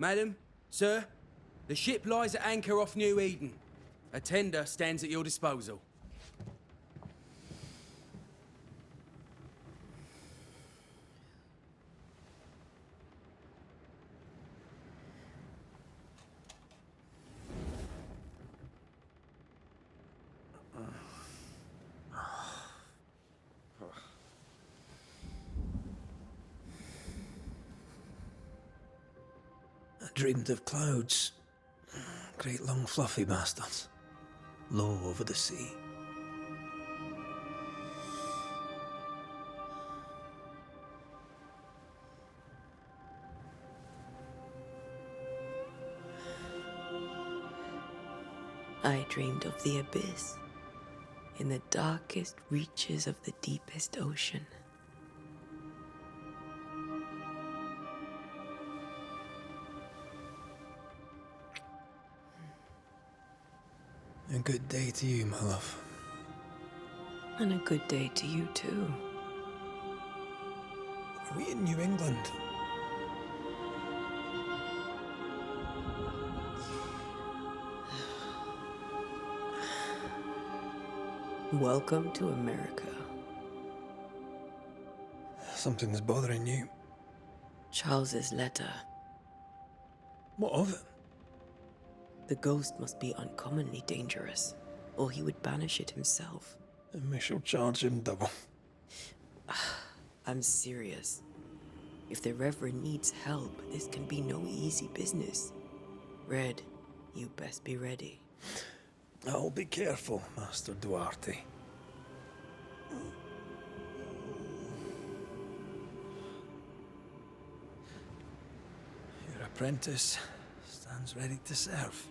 Madam, sir, the ship lies at anchor off New Eden. A tender stands at your disposal. I dreamed of clouds. Great long fluffy bastards. Low over the sea. I dreamed of the abyss, in the darkest reaches of the deepest ocean. A good day to you, my love. And a good day to you too. Are we in New England? Welcome to America. Something's bothering you. Charles's letter. What of it? The ghost must be uncommonly dangerous, or he would banish it himself. And we shall charge him double. I'm serious. If the Reverend needs help, this can be no easy business. Red, you best be ready. I'll be careful, Master Duarte. Your apprentice stands ready to serve.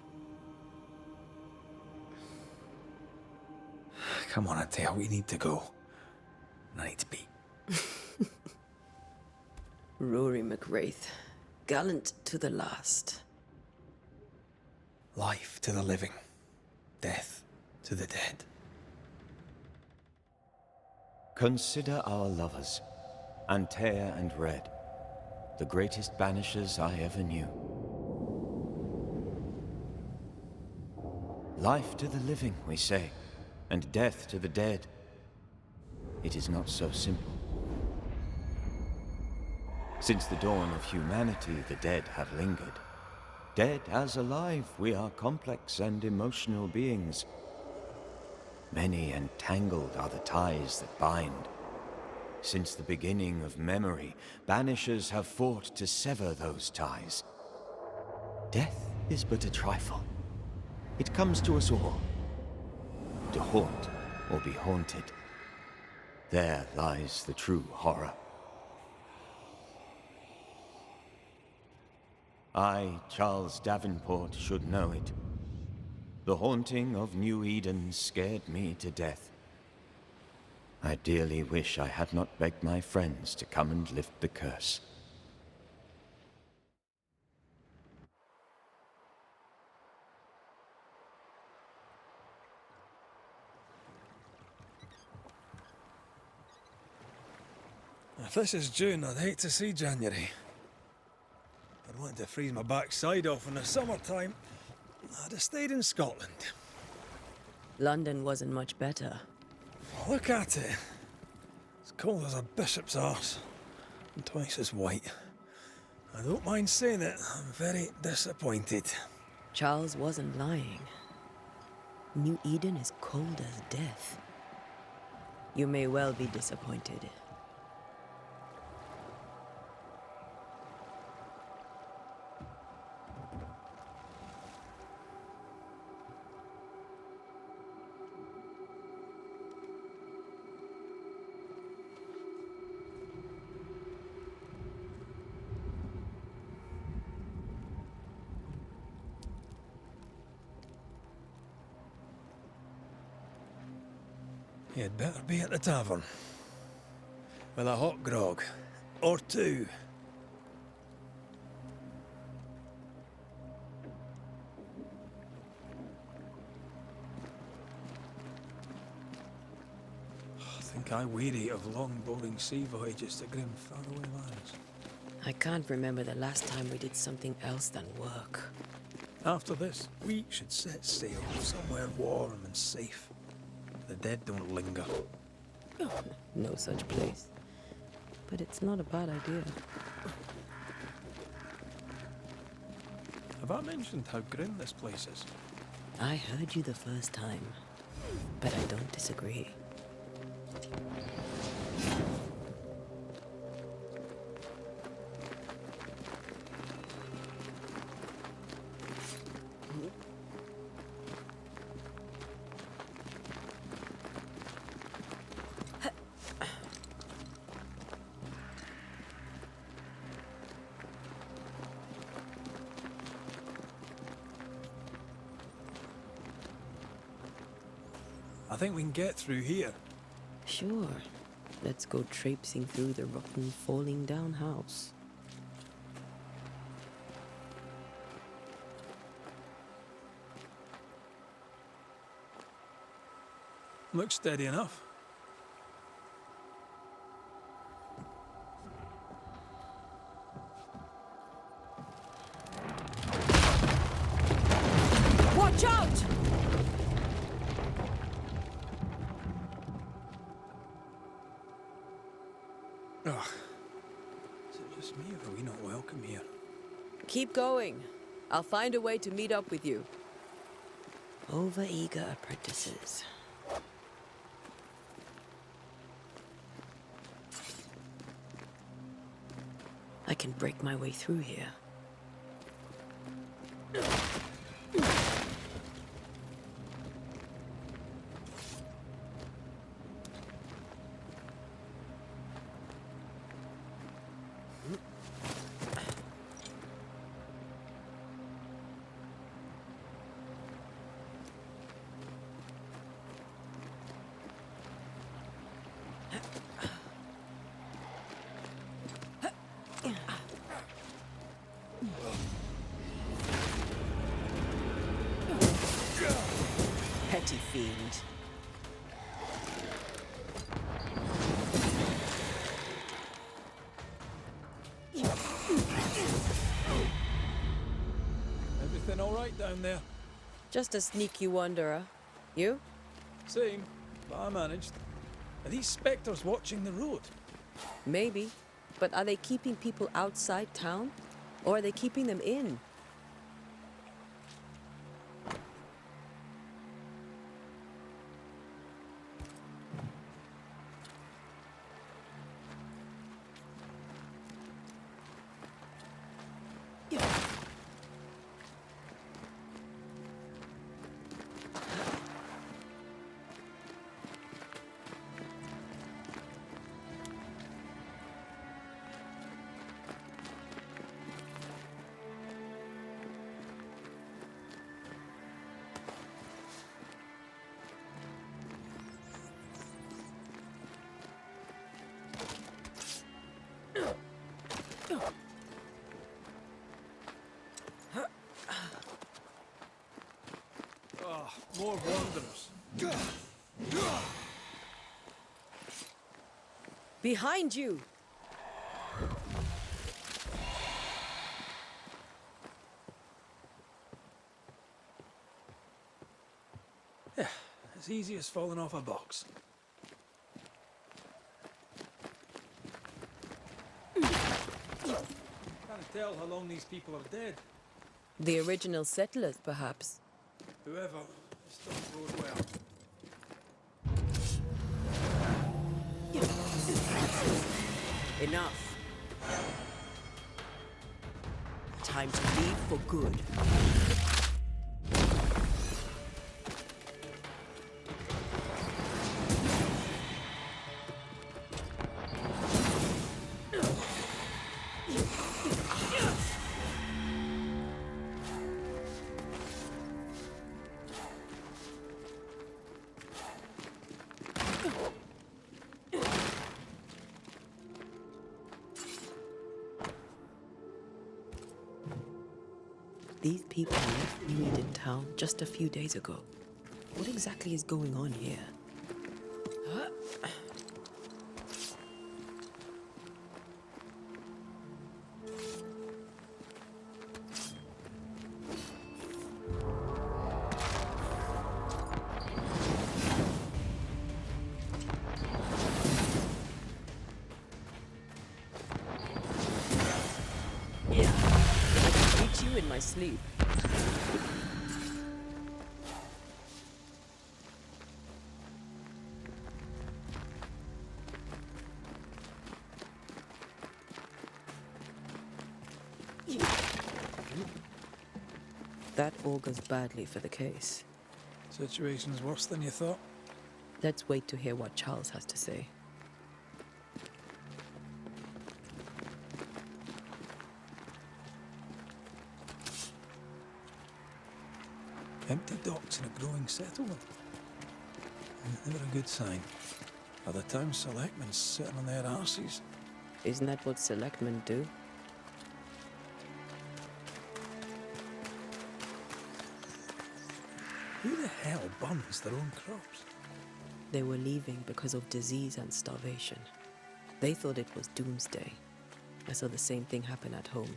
Come on, Antea, we need to go. I need to be. Rory McWraith, gallant to the last. Life to the living, death to the dead. Consider our lovers, Antea and Red, the greatest banishers I ever knew. Life to the living, we say, and death to the dead. It is not so simple. Since the dawn of humanity, the dead have lingered. Dead as alive, we are complex and emotional beings. Many and tangled are the ties that bind. Since the beginning of memory, banishers have fought to sever those ties. Death is but a trifle. It comes to us all. To haunt or be haunted. There lies the true horror. I, Charles Davenport, should know it. The haunting of New Eden scared me to death. I dearly wish I had not begged my friends to come and lift the curse. If this is June, I'd hate to see January. I'd want to freeze my backside off in the summertime. I'd have stayed in Scotland. London wasn't much better. Look at it. It's cold as a bishop's arse. And twice as white. I don't mind saying it, I'm very disappointed. Charles wasn't lying. New Eden is cold as death. You may well be disappointed. You'd better be at the tavern. With a hot grog. Or two. I think I weary of long, boring sea voyages to grim, faraway lands. I can't remember the last time we did something else than work. After this, we should set sail somewhere warm and safe. The dead don't linger. No such place. But it's not a bad idea. Have I mentioned how grim this place is? I heard you the first time, but I don't disagree. I think we can get through here. Sure. Let's go traipsing through the rotten, falling down house. Looks steady enough. Watch out! Ugh. Is it just me or are we not welcome here? Keep going. I'll find a way to meet up with you. Over-eager apprentices. I can break my way through here. Petty fiend. Everything all right down there? Just a sneaky wanderer. You? Same, but I managed. Are these specters watching the road? Maybe. But are they keeping people outside town? Or are they keeping them in? Oh, more wanderers. Behind you! Yeah, as easy as falling off a box. Can't tell how long these people are dead. The original settlers, perhaps. Whoever, this doesn't bode well. Enough. Time to leave for good. These people left New Eden town just a few days ago. What exactly is going on here? asleep. That augurs badly for the case. Situation's worse than you thought. Let's wait to hear what Charles has to say. Empty docks in a growing settlement. Never a good sign. Are the town selectmen sitting on their arses? Isn't that what selectmen do? Who the hell burns their own crops? They were leaving because of disease and starvation. They thought it was doomsday. I saw the same thing happen at home.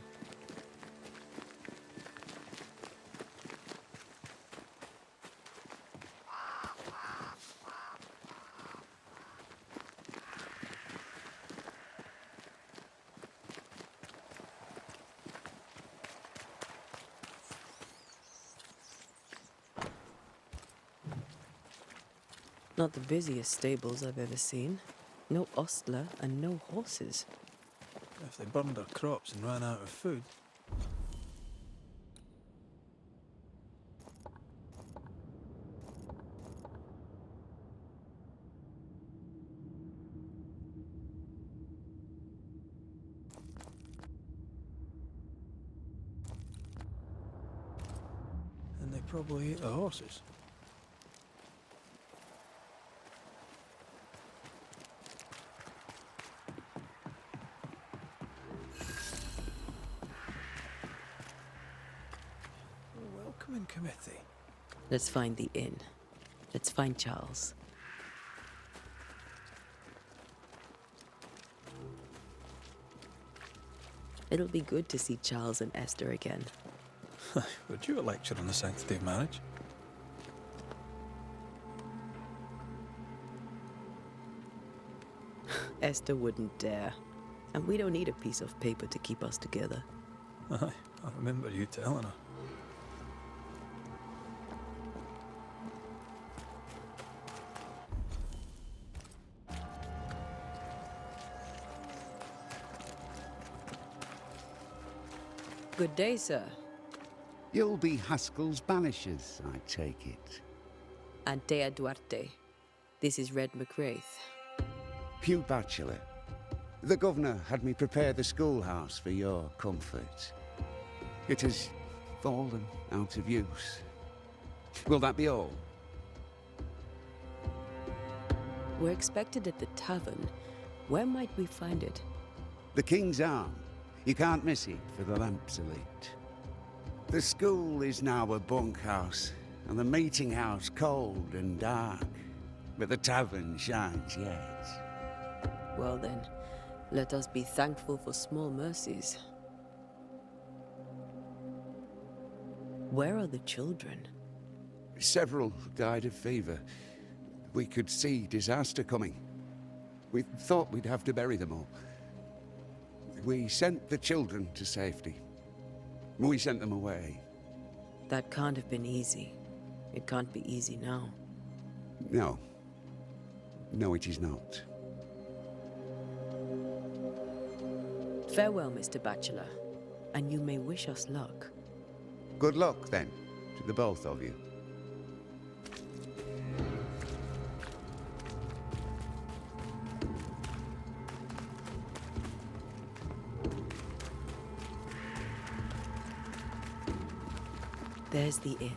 Not the busiest stables I've ever seen. No ostler and no horses. If they burned their crops and ran out of food. And they probably ate the horses. Welcoming committee. Let's find the inn. Let's find Charles. It'll be good to see Charles and Esther again. Would you a lecture on the sanctity of marriage? Esther wouldn't dare. And we don't need a piece of paper to keep us together. Aye, I remember you telling her. Good day, sir. You'll be Haskell's Banishers, I take it. Antea Duarte. This is Red McWraith. Pew Bachelor. The governor had me prepare the schoolhouse for your comfort. It has fallen out of use. Will that be all? We're expected at the tavern. Where might we find it? The King's Arm. You can't miss it for the lamps are lit. The school is now a bunkhouse, and the meeting house cold and dark. But the tavern shines yet. Well then, let us be thankful for small mercies. Where are the children? Several died of fever. We could see disaster coming. We thought we'd have to bury them all. We sent the children to safety. We sent them away. That can't have been easy. It can't be easy now. No. No, it is not. Farewell, Mr. Bachelor, and you may wish us luck. Good luck, then, to the both of you. There's the inn.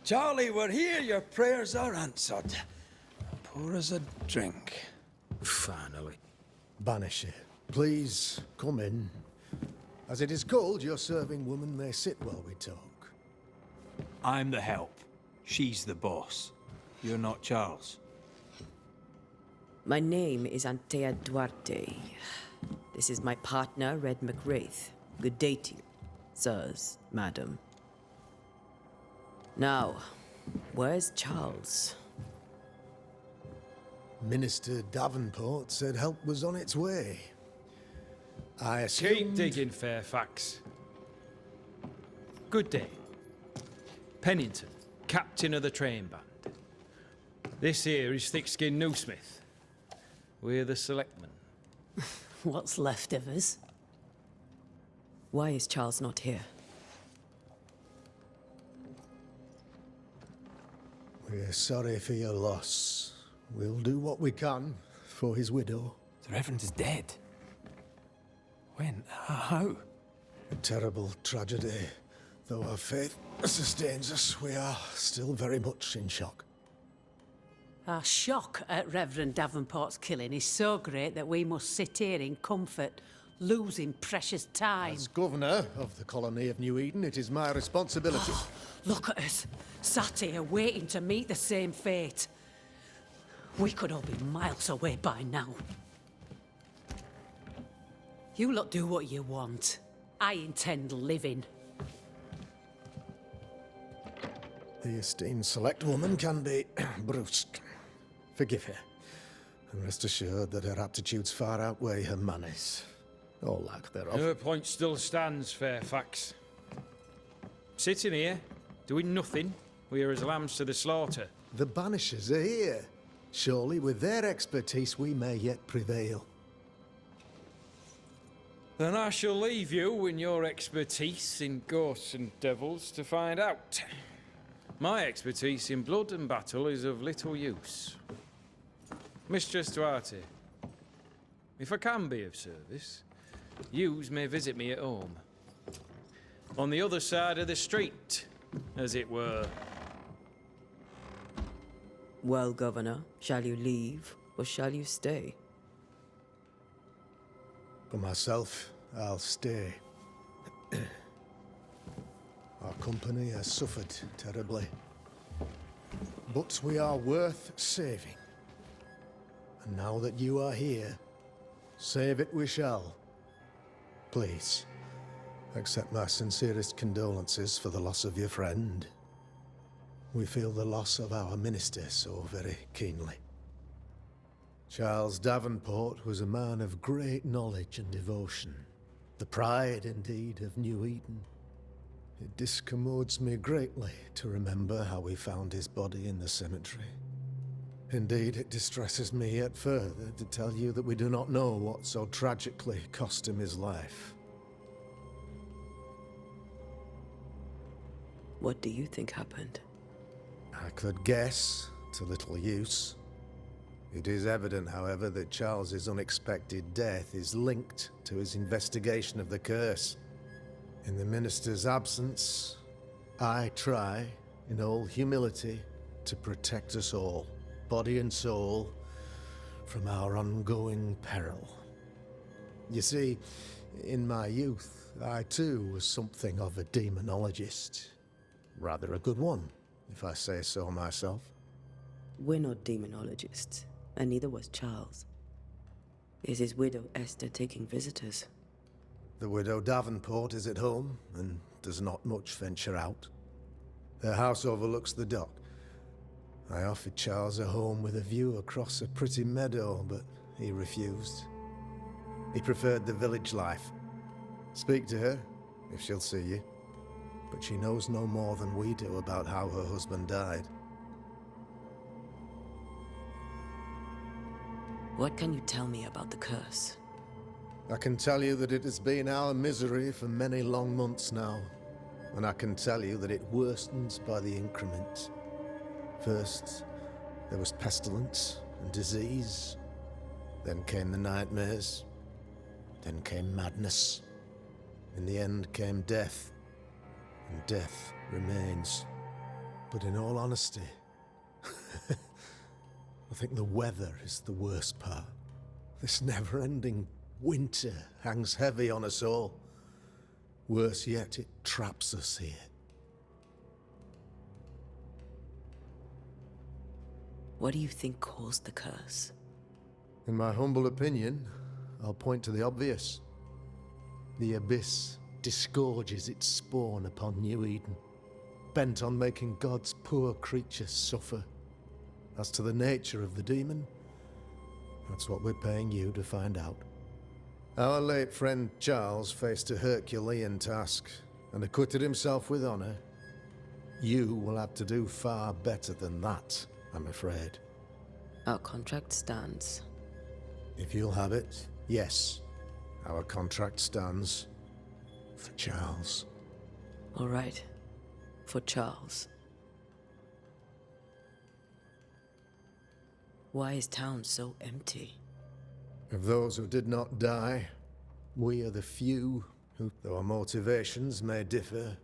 Charlie, we're here. Your prayers are answered. Pour us a drink. Finally. Banisher, please come in. As it is called, your serving woman may sit while we talk. I'm the help. She's the boss. You're not Charles. My name is Antea Duarte. This is my partner, Red McWraith. Good day to you, sirs, madam. Now, where's Charles? Minister Davenport said help was on its way. I assumed... Keep digging, Fairfax. Good day. Pennington, captain of the train band. This here is Thick-Skinned Newsmith. We're the selectmen. What's left of us? Why is Charles not here? We're sorry for your loss. We'll do what we can for his widow. The Reverend is dead. When? How? A terrible tragedy. Though our faith sustains us, we are still very much in shock. Our shock at Reverend Davenport's killing is so great that we must sit here in comfort, losing precious time. As governor of the colony of New Eden, it is my responsibility. Look at us, sat here waiting to meet the same fate. We could all be miles away by now. You lot do what you want. I intend living. The esteemed select woman can be brusque. Forgive her. And rest assured that her aptitudes far outweigh her manners. Or lack thereof. Her point still stands, Fairfax. Sitting here, doing nothing, we are as lambs to the slaughter. The Banishers are here. Surely with their expertise we may yet prevail. Then I shall leave you and your expertise in ghosts and devils to find out. My expertise in blood and battle is of little use. Mistress Duarte, if I can be of service, yous may visit me at home. On the other side of the street, as it were. Well, Governor, shall you leave or shall you stay? For myself, I'll stay. Our company has suffered terribly. But we are worth saving. And now that you are here, save it we shall. Please, accept my sincerest condolences for the loss of your friend. We feel the loss of our minister so very keenly. Charles Davenport was a man of great knowledge and devotion. The pride, indeed, of New Eden. It discommodes me greatly to remember how we found his body in the cemetery. Indeed, it distresses me yet further to tell you that we do not know what so tragically cost him his life. What do you think happened? I could guess, to little use. It is evident, however, that Charles's unexpected death is linked to his investigation of the curse. In the minister's absence, I try, in all humility, to protect us all, body and soul, from our ongoing peril. You see, in my youth, I too was something of a demonologist. Rather a good one, if I say so myself. We're not demonologists, and neither was Charles. Is his widow Esther taking visitors? The widow Davenport is at home, and does not much venture out. Their house overlooks the dock. I offered Charles a home with a view across a pretty meadow, but he refused. He preferred the village life. Speak to her, if she'll see you. But she knows no more than we do about how her husband died. What can you tell me about the curse? I can tell you that it has been our misery for many long months now. And I can tell you that it worstens by the increment. First, there was pestilence and disease. Then came the nightmares. Then came madness. In the end came death. And death remains. But in all honesty, I think the weather is the worst part. This never-ending winter hangs heavy on us all. Worse yet, it traps us here. What do you think caused the curse? In my humble opinion, I'll point to the obvious. The abyss disgorges its spawn upon New Eden. bent on making God's poor creatures suffer. As to the nature of the demon, that's what we're paying you to find out. Our late friend Charles faced a Herculean task and acquitted himself with honor. You will have to do far better than that, I'm afraid. Our contract stands. If you'll have it, yes. Our contract stands for Charles. All right. For Charles. Why is town so empty? Of those who did not die, we are the few who, though our motivations may differ,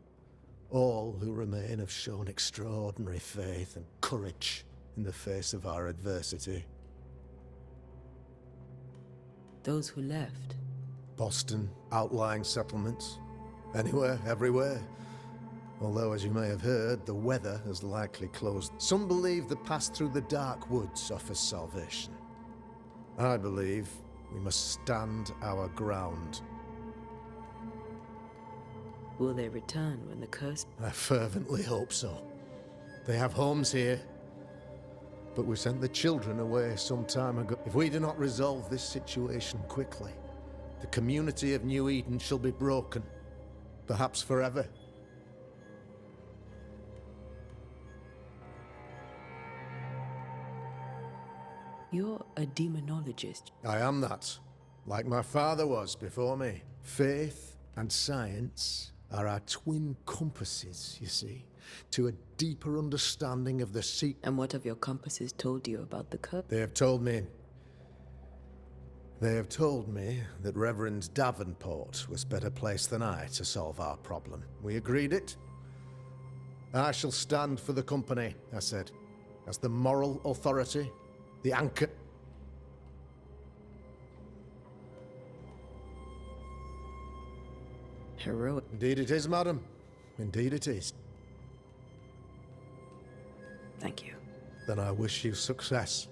all who remain have shown extraordinary faith and courage in the face of our adversity. Those who left. Boston, outlying settlements, anywhere, everywhere. Although, as you may have heard, the weather has likely closed. Some believe the path through the dark woods offers salvation. I believe we must stand our ground. Will they return when the curse... I fervently hope so. They have homes here. But we sent the children away some time ago. If we do not resolve this situation quickly, the community of New Eden shall be broken. Perhaps forever. You're a demonologist. I am that, like my father was before me. Faith and science are our twin compasses, you see, to a deeper understanding of the secret. And what have your compasses told you about the curse? They have told me that Reverend Davenport was better placed than I to solve our problem. We agreed it. I shall stand for the company, I said, as the moral authority, the anchor. Heroic. Indeed it is, madam. Indeed it is. Thank you. Then I wish you success.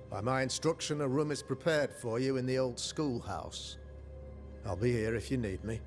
By my instruction, a room is prepared for you in the old schoolhouse. I'll be here if you need me.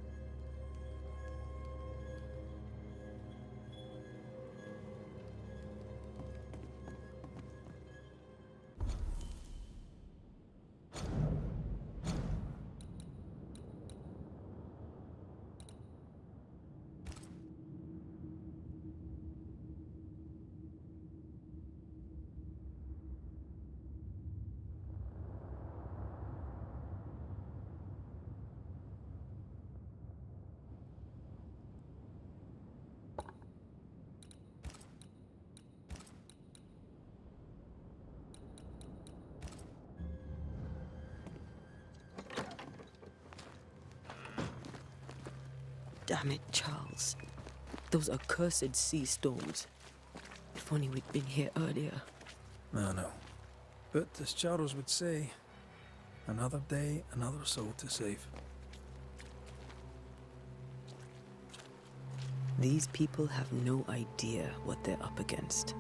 Damn it, Charles. Those accursed sea storms. If only we'd been here earlier. I know. But as Charles would say, another day, another soul to save. These people have no idea what they're up against.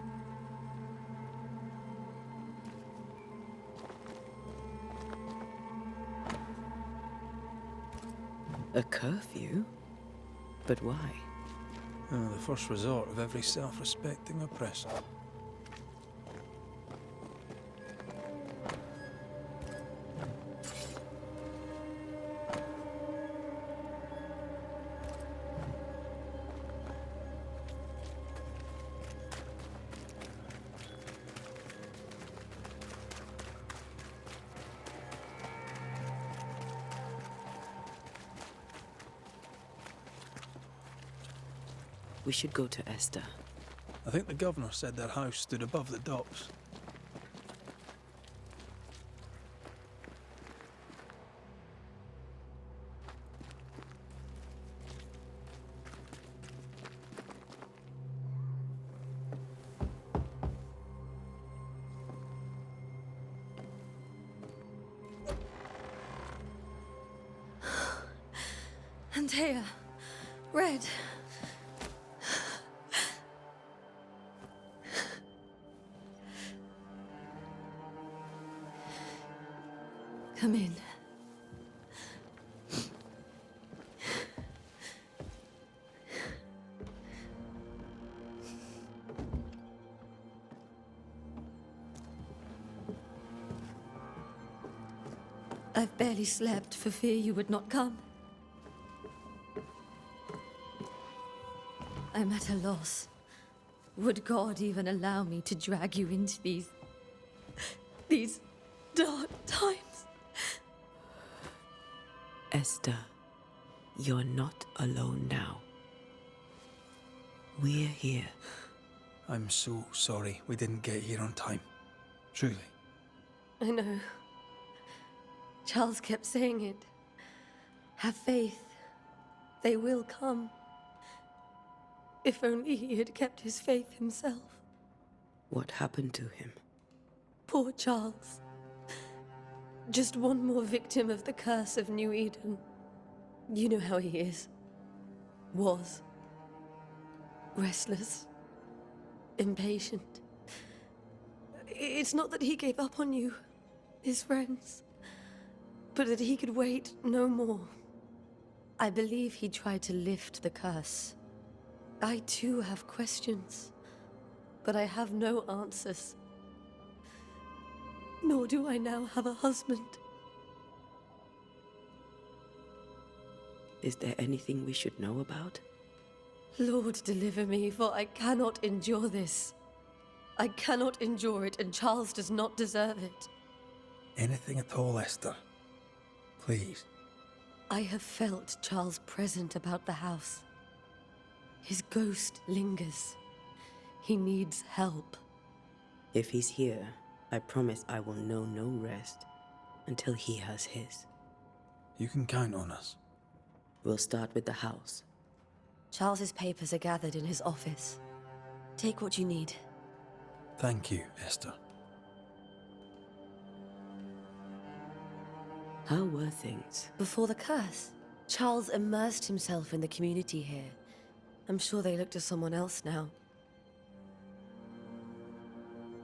A curfew? But why? The first resort of every self-respecting oppressor. We should go to Esther. I think the governor said their house stood above the docks. Antea. Red. Come in. I've barely slept for fear you would not come. I'm at a loss. Would God even allow me to drag you into these dark times? Esther, you're not alone now. We're here. I'm so sorry we didn't get here on time. Truly. I know. Charles kept saying it. Have faith. They will come. If only he had kept his faith himself. What happened to him? Poor Charles. Just one more victim of the curse of New Eden. You know how he is. Was. Restless. Impatient. It's not that he gave up on you, his friends, but that he could wait no more. I believe he tried to lift the curse. I too have questions, but I have no answers. Nor do I now have a husband. Is there anything we should know about? Lord, deliver me, for I cannot endure this. I cannot endure it, and Charles does not deserve it. Anything at all, Esther. Please. I have felt Charles present about the house. His ghost lingers. He needs help. If he's here, I promise I will know no rest until he has his. You can count on us. We'll start with the house. Charles's papers are gathered in his office. Take what you need. Thank you, Esther. How were things? Before the curse, Charles immersed himself in the community here. I'm sure they look to someone else now.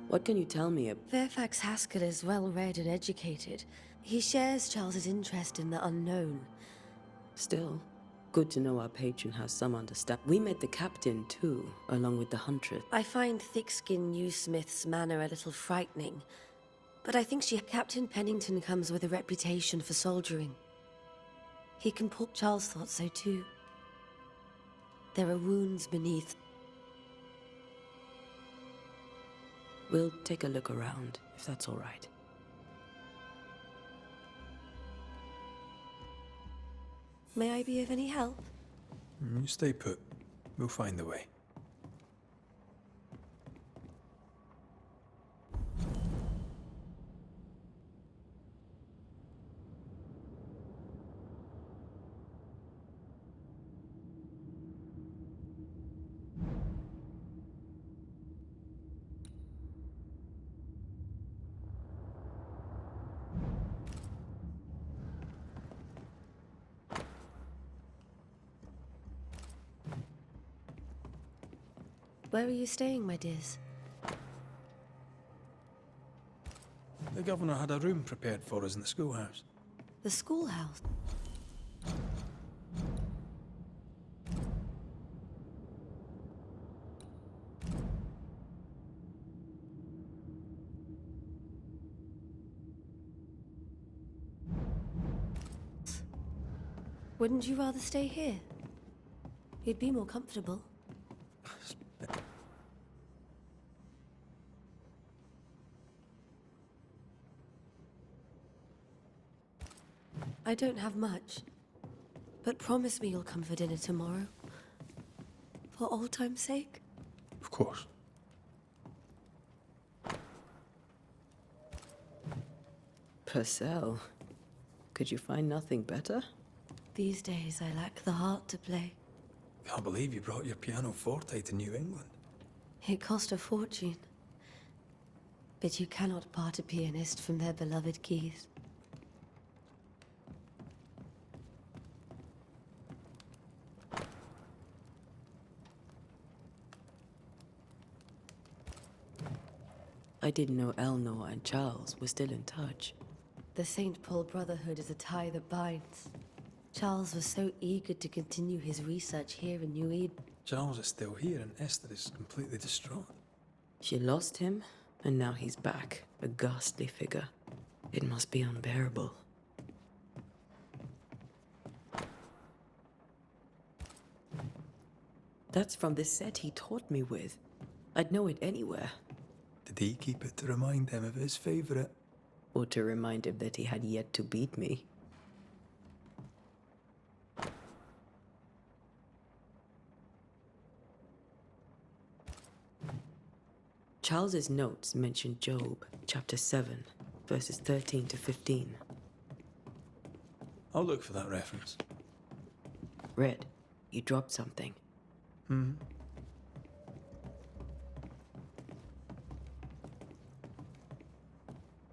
What can you tell me about? Fairfax Haskell is well-read and educated. He shares Charles's interest in the unknown. Still, good to know our patron has some understanding. We met the captain, too, along with the huntress. I find thick-skinned New Smith's manner a little frightening, but I think Captain Pennington comes with a reputation for soldiering. He can pull. Charles thought so, too. There are wounds beneath. We'll take a look around, if that's all right. May I be of any help? You stay put. We'll find a way. Where are you staying, my dears? The governor had a room prepared for us in the schoolhouse. The schoolhouse? Wouldn't you rather stay here? You'd be more comfortable. I don't have much, but promise me you'll come for dinner tomorrow. For old time's sake. Of course. Purcell, could you find nothing better? These days I lack the heart to play. Can't believe you brought your pianoforte to New England. It cost a fortune. But you cannot part a pianist from their beloved keys. I didn't know Eleanor and Charles were still in touch. The St. Paul Brotherhood is a tie that binds. Charles was so eager to continue his research here in New Eden. Charles is still here and Esther is completely distraught. She lost him, and now he's back, a ghastly figure. It must be unbearable. That's from the set he taught me with. I'd know it anywhere. Did he keep it to remind him of his favourite? Or to remind him that he had yet to beat me. Charles's notes mention Job, chapter 7, verses 13 to 15. I'll look for that reference. Red, you dropped something.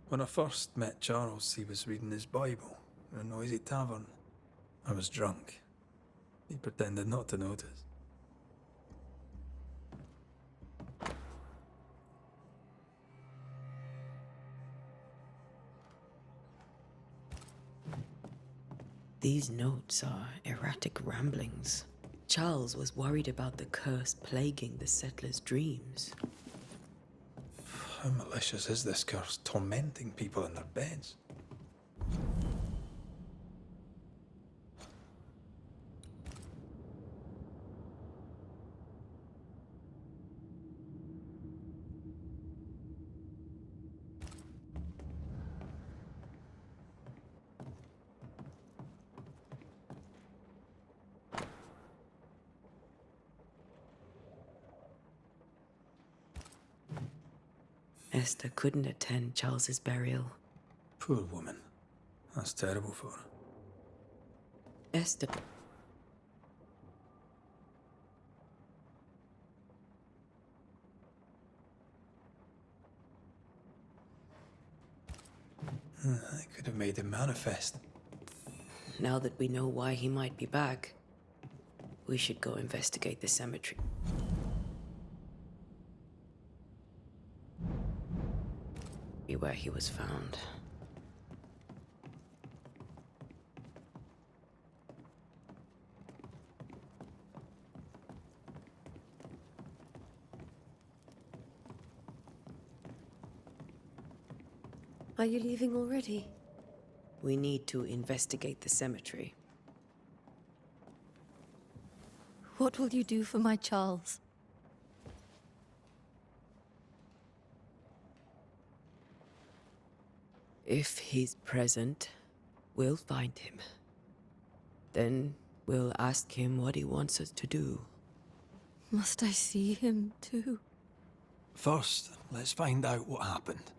When I first met Charles, he was reading his Bible in a noisy tavern. I was drunk. He pretended not to notice. These notes are erratic ramblings. Charles was worried about the curse plaguing the settlers' dreams. How malicious is this curse, tormenting people in their beds? Esther couldn't attend Charles's burial. Poor woman. That's terrible for her. Esther... I could have made him manifest. Now that we know why he might be back, we should go investigate the cemetery. Where he was found. Are you leaving already? We need to investigate the cemetery. What will you do for my Charles? If he's present, we'll find him. Then we'll ask him what he wants us to do. Must I see him too? First, let's find out what happened.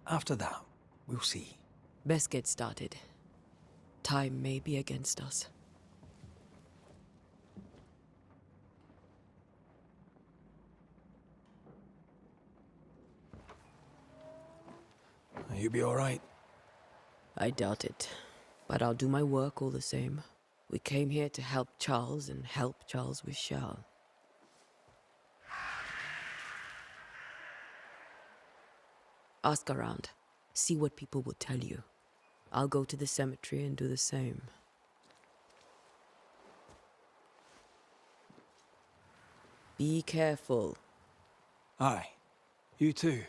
After that, we'll see. Best get started. Time may be against us. You be all right? I doubt it, but I'll do my work all the same. We came here to help Charles and help Charles with Charles. Ask around. See what people will tell you. I'll go to the cemetery and do the same. Be careful. Aye. You too.